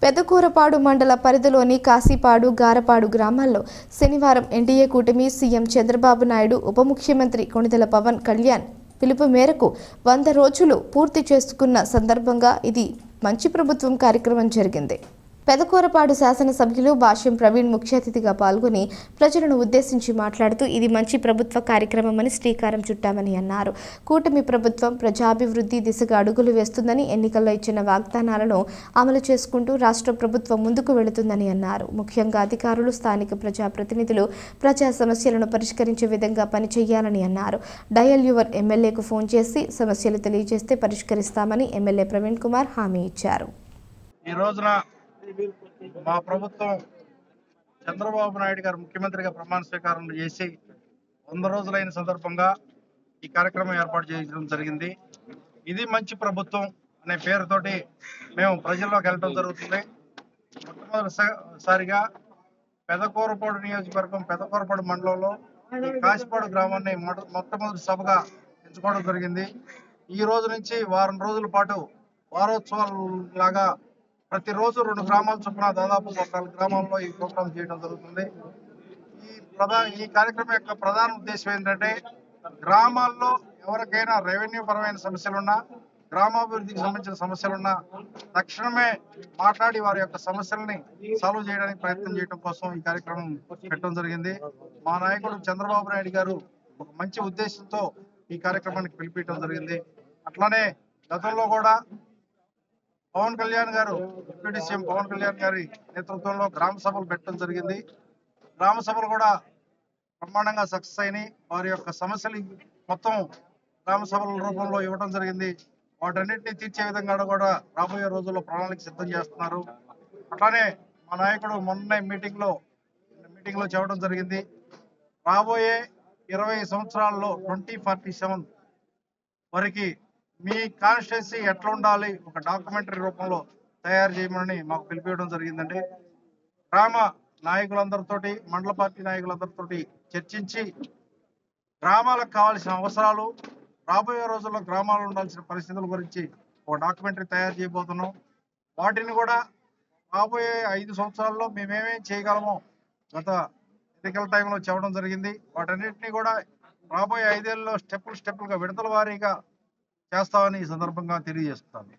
పెదకూరపాడు మండల పరిధిలోని కాశీపాడు, గారపాడు గ్రామాల్లో శనివారం ఎన్డీఏ కూటమి సీఎం చంద్రబాబు నాయుడు, ఉప ముఖ్యమంత్రి కొణిదెల పవన్ కళ్యాణ్ పిలుపు మేరకు 100 రోజులు పూర్తి చేసుకున్న సందర్భంగా ఇది మంచి ప్రభుత్వం కార్యక్రమం జరిగింది. పెదకూరపాడు శాసనసభ్యులు భాష్యం ప్రవీణ్ ముఖ్య అతిథిగా పాల్గొని ప్రజలను ఉద్దేశించి మాట్లాడుతూ ఇది మంచి ప్రభుత్వ కార్యక్రమమని శ్రీకారం చుట్టామని అన్నారు. కూటమి ప్రభుత్వం ప్రజాభివృద్ధి దిశగా అడుగులు వేస్తుందని, ఎన్నికల్లో ఇచ్చిన వాగ్దానాలను అమలు చేసుకుంటూ రాష్ట్ర ప్రభుత్వం ముందుకు వెళుతుందని అన్నారు. ముఖ్యంగా అధికారులు, స్థానిక ప్రజాప్రతినిధులు ప్రజా సమస్యలను పరిష్కరించే విధంగా పనిచేయాలని అన్నారు. డయల్ యువర్ ఎమ్మెల్యేకు ఫోన్ చేసి సమస్యలు తెలియజేస్తే పరిష్కరిస్తామని ఎమ్మెల్యే ప్రవీణ్ కుమార్ హామీ ఇచ్చారు. ఈ రోజున మా ప్రభుత్వం చంద్రబాబు నాయుడు గారు ముఖ్యమంత్రిగా ప్రమాణ స్వీకారం చేసి 100 రోజులైన సందర్భంగా ఈ కార్యక్రమం ఏర్పాటు చేయడం జరిగింది. ఇది మంచి ప్రభుత్వం అనే పేరుతోటి మేము ప్రజల్లోకి వెళ్ళడం జరుగుతుంది. మొట్టమొదటిసారిగా పెదకూరపాడు నియోజకవర్గం, పెదకూరపాడు మండలంలో ఈ కాశీపాడు గ్రామాన్ని మొట్టమొదటి సభగా ఎంచుకోవడం జరిగింది. ఈ రోజు నుంచి వారం రోజుల పాటు వారోత్సవాలు లాగా ప్రతిరోజు 2 గ్రామాల చొప్పున దాదాపు 4 గ్రామాల్లో ఈ ప్రోగ్రాం చేయడం జరుగుతుంది. ఈ కార్యక్రమం యొక్క ప్రధాన ఉద్దేశం ఏంటంటే, గ్రామాల్లో ఎవరికైనా రెవెన్యూ పరమైన సమస్యలున్నా, గ్రామాభివృద్ధికి సంబంధించిన సమస్యలున్నా తక్షణమే మాట్లాడి వారి యొక్క సమస్యల్ని సాల్వ్ చేయడానికి ప్రయత్నం చేయడం కోసం ఈ కార్యక్రమం పెట్టడం జరిగింది. మా నాయకుడు చంద్రబాబు నాయుడు గారు ఒక మంచి ఉద్దేశంతో ఈ కార్యక్రమానికి పిలిపించడం జరిగింది. అట్లానే గతంలో కూడా పవన్ కళ్యాణ్ గారు, డిప్యూటీ సీఎం పవన్ కళ్యాణ్ గారి నేతృత్వంలో గ్రామ సభలు పెట్టడం జరిగింది. గ్రామ సభలు కూడా బ్రహ్మాండంగా సక్సెస్ అయినాయి. వారి యొక్క సమస్యలు మొత్తం గ్రామ సభల రూపంలో ఇవ్వడం జరిగింది. వాటన్నిటిని తీర్చే విధంగా కూడా రాబోయే రోజుల్లో ప్రణాళిక సిద్ధం చేస్తున్నారు. అట్లానే మా నాయకుడు మొన్న మీటింగ్ లో చెప్పడం జరిగింది, రాబోయే 20 సంవత్సరాల్లో 2047 వరకు మీ కాన్స్టిట్యున్సీ ఎట్లా ఉండాలి ఒక డాక్యుమెంటరీ రూపంలో తయారు చేయమని మాకు పిలిపివ్వడం జరిగిందండి. గ్రామ నాయకులందరితోటి, మండల పార్టీ నాయకులందరితోటి చర్చించి గ్రామాలకు కావాల్సిన అవసరాలు, రాబోయే రోజుల్లో గ్రామాల్లో ఉండాల్సిన పరిస్థితుల గురించి ఒక డాక్యుమెంటరీ తయారు చేయబోతున్నాం. వాటిని కూడా రాబోయే 5 సంవత్సరాల్లో మేమేమేం చేయగలమో గత ఎన్నికల టైంలో చెప్పడం జరిగింది. వాటన్నిటినీ కూడా రాబోయే 5 ఏళ్ళలో స్టెప్పులుగా విడతల వారీగా చేస్తామని ఈ సందర్భంగా తెలియజేస్తాను.